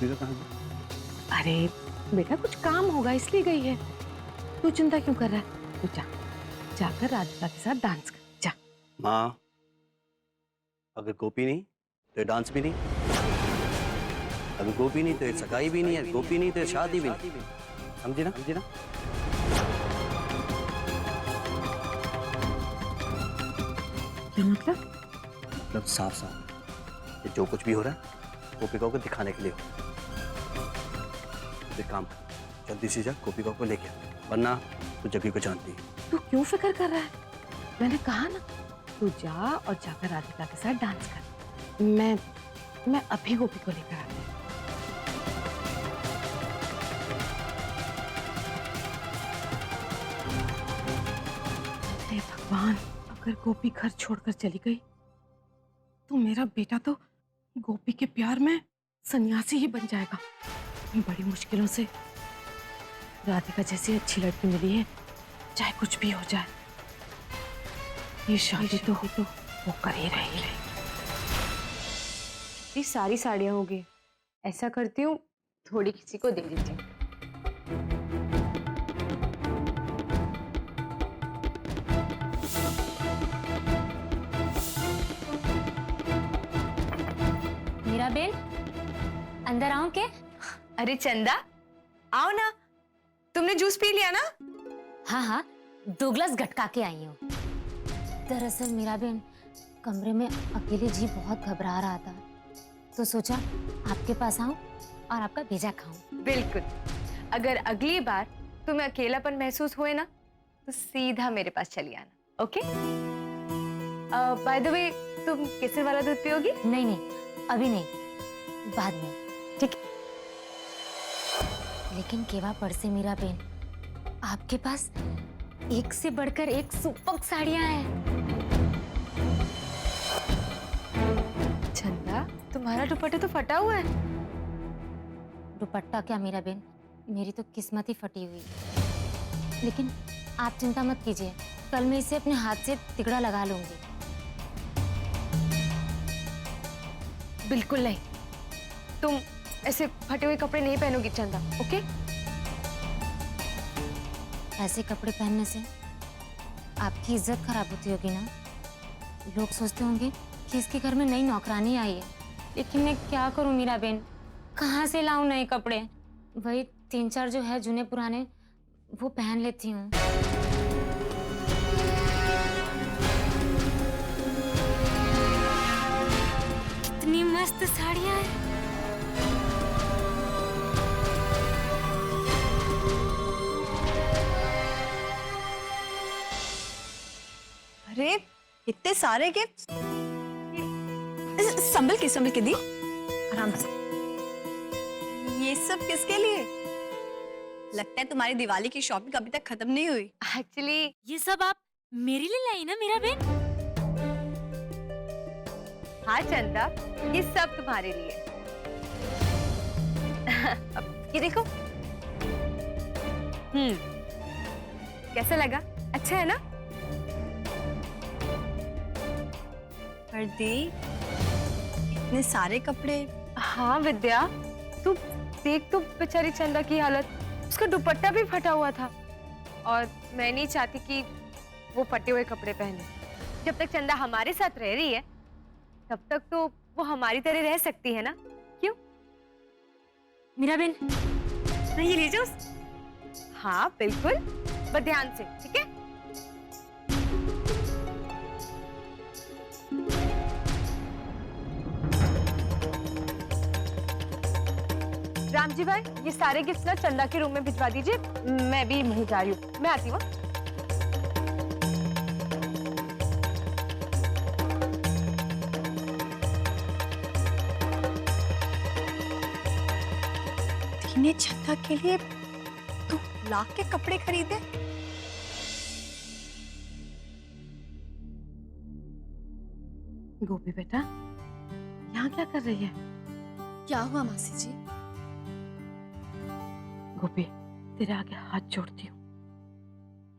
गोपी का कहाँ गया? अरे बेटा कुछ काम होगा इसलिए गई है। तू चिंता क्यों कर रहा है? तू जा, जाकर राधिका के साथ डांस कर जा। माँ, अगर गोपी नहीं तो ये डांस भी नहीं, अगर गोपी नहीं तो ये सगाई भी नहीं है, गोपी नहीं तो ये शादी भी नहीं। समझी ना? समझी ना? क्या मतलब? मतलब साफ साफ ये जो कुछ भी हो रहा है गोपिका को दिखाने के लिए हो। एक काम कर, जल्दी से जा गोपिका को लेके आ, वरना तू जग्गी को जानती है। तू क्यों फिक्र कर रहा है? मैंने कहा ना, तू जा और जाकर राधिका के साथ डांस कर। मैं अभी गोपी को लेकर आती हूँ। हे भगवान, अगर गोपी घर छोड़कर चली गई तो मेरा बेटा तो गोपी के प्यार में सन्यासी ही बन जाएगा। बड़ी मुश्किलों से राधिका जैसी अच्छी लड़की मिली है, चाहे कुछ भी हो जाए ये शादी तो वो कर ही रही है। ये सारी साड़ियाँ हो गई, ऐसा करती हूँ थोड़ी किसी को दे देती हूँ। मीरा बेन, अंदर आऊं के? अरे चंदा, आओ ना, तुमने जूस पी लिया ना? हाँ हाँ, 2 गिलास गटका के आई हूँ। दरअसल मीरा बेन, कमरे में अकेले जी बहुत घबरा रहा था, तो सोचा आपके पास आऊं और आपका भेजा खाऊं। बिल्कुल, अगर अगली बार तुम्हें अकेलापन महसूस हुए ना तो सीधा मेरे पास चली आना, ओके? बाय द वे, तुम केसर वाला दूध पियोगी? नहीं नहीं, अभी नहीं, बाद में। ठीक। लेकिन केवा पड़ से मीरा बेन, आपके पास एक से बढ़कर एक सुपर साड़ियां हैं। चंदा, तुम्हारा दुपट्टा तो फटा हुआ है। दुपट्टा क्या मीरा बेन, मेरी तो किस्मत ही फटी हुई। लेकिन आप चिंता मत कीजिए, कल मैं इसे अपने हाथ से तिगड़ा लगा लूंगी। बिल्कुल नहीं, तुम ऐसे फटे हुए कपड़े नहीं पहनोगी चंदा, ओके? ऐसे कपड़े पहनने से आपकी इज्जत खराब होती होगी ना। लोग सोचते होंगे कि इसके घर में नई नौकरानी आई है। लेकिन मैं क्या करूं मीरा बेन, कहाँ से लाऊं नए कपड़े? वही 3-4 जो है जुने पुराने वो पहन लेती हूँ। कितनी मस्त साड़ियाँ हैं। अरे इतने सारे गिफ्ट, संभल के दी, आराम से। ये सब किसके लिए? लगता है तुम्हारी दिवाली की शॉपिंग अभी तक खत्म नहीं हुई। एक्चुअली ये सब आप मेरे लिए लाई ना मीरा बेन? हाँ चंदा, ये सब तुम्हारे लिए। अब ये देखो। कैसा लगा? अच्छा है ना? पर दी, इतने सारे कपड़े। हाँ विद्या, तू देख तो बेचारी चंदा की हालत, उसका दुपट्टा भी फटा हुआ था और मैं नहीं चाहती कि वो फटे हुए कपड़े पहने। जब तक चंदा हमारे साथ रह रही है तब तक तो वो हमारी तरह रह सकती है ना, क्यों? मीरा बेन, नहीं ले जाओ। हाँ बिल्कुल, बस ध्यान से, ठीक है? राम जी भाई, ये सारे गिफ्ट ना चंदा के रूम में भिजवा दीजिए, मैं भी वहीं जा रही हूँ। मैं आती हूँ। ने चंदा के लिए 2 लाख के कपड़े खरीदे। गोपी बेटा, यहाँ क्या कर रही है? क्या हुआ मासी जी? गोपी, तेरे आगे हाथ जोड़ती हूँ,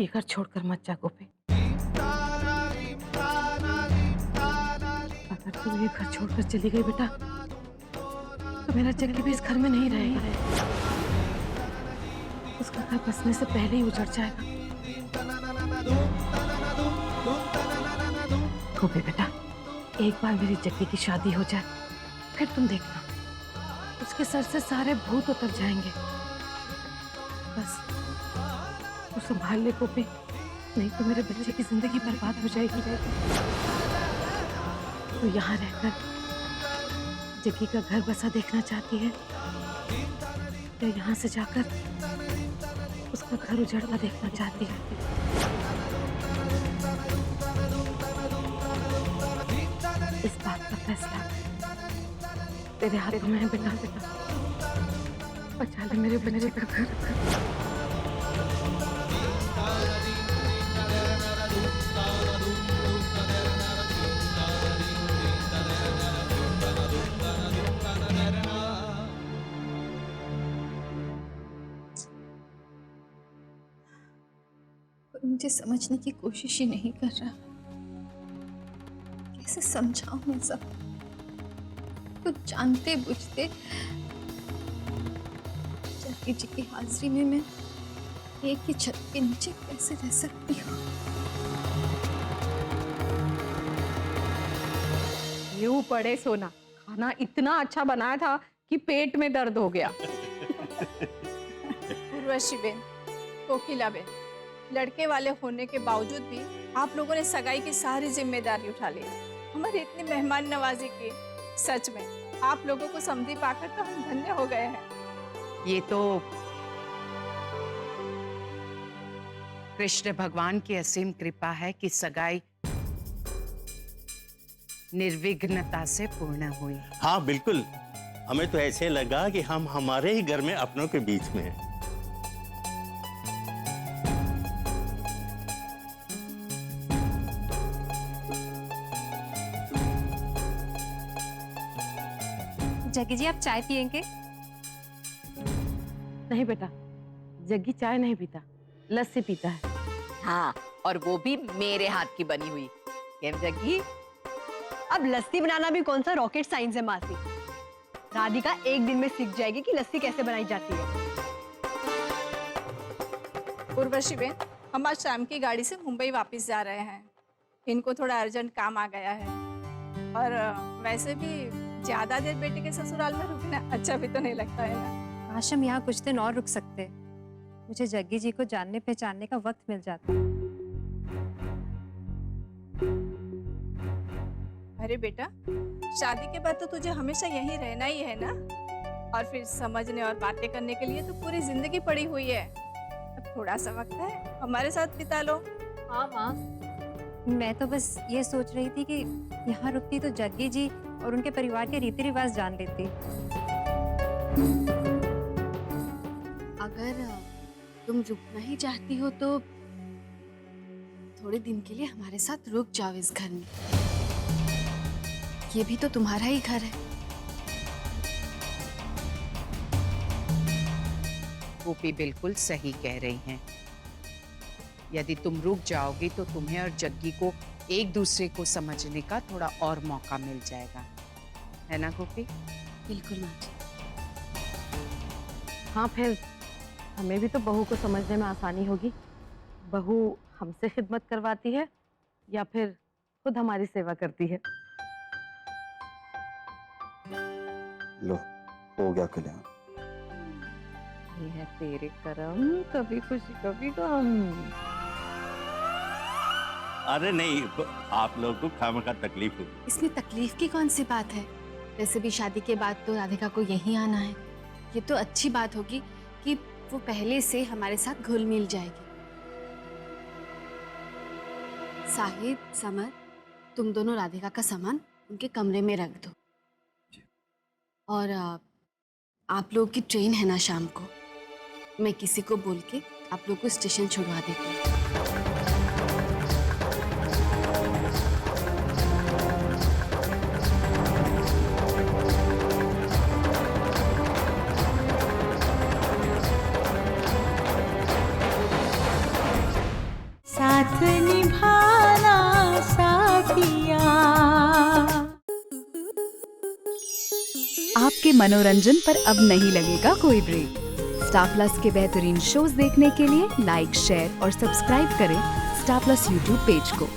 ये घर छोड़कर मत जा गोपी। अगर तू ये घर छोड़कर चली गई बेटा तो मेरा जग्गी भी इस घर में नहीं रहेगा। उसका घर बसने से पहले ही उजड़ जाएगा। गोपी बेटा, एक बार मेरी जग्गी की शादी हो जाए, फिर तुम देखना, उसके सर से सारे भूत उतर जाएंगे। बस तू संभाल ले गोपी, नहीं तो मेरे बच्चे की जिंदगी बर्बाद हो जाएगी। तू यहाँ रहकर जग्गी का घर बसा देखना चाहती है या यहाँ से जाकर उसका घर उजड़ता देखना चाहती है? इस बात का फैसला तेरे हाथों में है बेटा। बचा ले मेरे बच्चे का घर। कोई मुझे समझने की कोशिश ही नहीं कर रहा। कैसे समझाऊं मैं सब कुछ जानते बुझते। जग्गी जी की हाजिरी में मैं एक ही छत के नीचे कैसे रह सकती हूँ? यूं पड़े सोना, खाना इतना अच्छा बनाया था कि पेट में दर्द हो गया। उर्वशी बेन, कोकिला बेन, लड़के वाले होने के बावजूद भी आप लोगों ने सगाई की सारी जिम्मेदारी उठा ली। हमारी इतनी मेहमान नवाजी की, सच में आप लोगों को समझी पाकर तो हम धन्य हो गए हैं। ये तो कृष्ण भगवान की असीम कृपा है कि सगाई निर्विघ्नता से पूर्ण हुई। हाँ बिल्कुल, हमें तो ऐसे लगा कि हम हमारे ही घर में अपनों के बीच में हैं। जग्गी जी, आप चाय पियेंगे? नहीं बेटा, जग्गी चाय नहीं पीता, लस्सी पीता है। हाँ, और वो भी मेरे हाथ की बनी हुई। केम जग्गी? अब लस्सी बनाना भी कौन सा रॉकेट साइंस है मासी। राधिका एक दिन में सीख जाएगी कि लस्सी कैसे बनाई जाती है। उर्वशी बेन, हम आज शाम की गाड़ी से मुंबई वापस जा रहे हैं। इनको थोड़ा अर्जेंट काम आ गया है, और वैसे भी ज्यादा देर बेटे के ससुराल में रुकना अच्छा भी तो नहीं लगता है ना। काश हम यहाँ कुछ दिन और रुक सकते। मुझे जग्गी जी को जानने पहचानने का वक्त मिल जाता। अरे बेटा, शादी के बाद तो तुझे हमेशा यहीं रहना ही है ना, और फिर समझने और बातें करने के लिए तो पूरी जिंदगी पड़ी हुई है। अब थोड़ा सा वक्त है, हमारे साथ बिता लो। हाँ माँ, मैं तो बस ये सोच रही थी कि यहाँ रुकती तो जग्गी जी और उनके परिवार के रीति रिवाज जान लेती। अगर तुम रुकना ही चाहती हो तो थोड़े दिन के लिए हमारे साथ रुक जाओ इस घर में। ये भी तो तुम्हारा ही घर है। गोपी बिल्कुल सही कह रही हैं। यदि तुम रुक जाओगी तो तुम्हें और जग्गी को एक दूसरे को समझने का थोड़ा और मौका मिल जाएगा, है ना गोपी? बिल्कुल माँ जी। हाँ, फिर हमें भी तो बहू को समझने में आसानी होगी। बहू हमसे खिदमत करवाती है या फिर खुद हमारी सेवा करती है। लो, हो गया कल्याण। ये है तेरे करम, कभी खुशी कभी गम। अरे नहीं, आप लोगों को खामखा तकलीफ होगी। इसमें तकलीफ की कौन सी बात है? वैसे भी शादी के बाद तो राधिका को यहीं आना है। ये तो अच्छी बात होगी कि वो पहले से हमारे साथ घुल मिल जाएगी। साहिब, समर, तुम दोनों राधिका का सामान उनके कमरे में रख दो। और आप लोगों की ट्रेन है ना शाम को, मैं किसी को बोल के आप लोग को स्टेशन छुड़वा देती हूँ। साथ निभाना साथिया। आपके मनोरंजन पर अब नहीं लगेगा कोई ब्रेक। स्टार प्लस के बेहतरीन शोज देखने के लिए लाइक, शेयर और सब्सक्राइब करें स्टार प्लस यूट्यूब पेज को।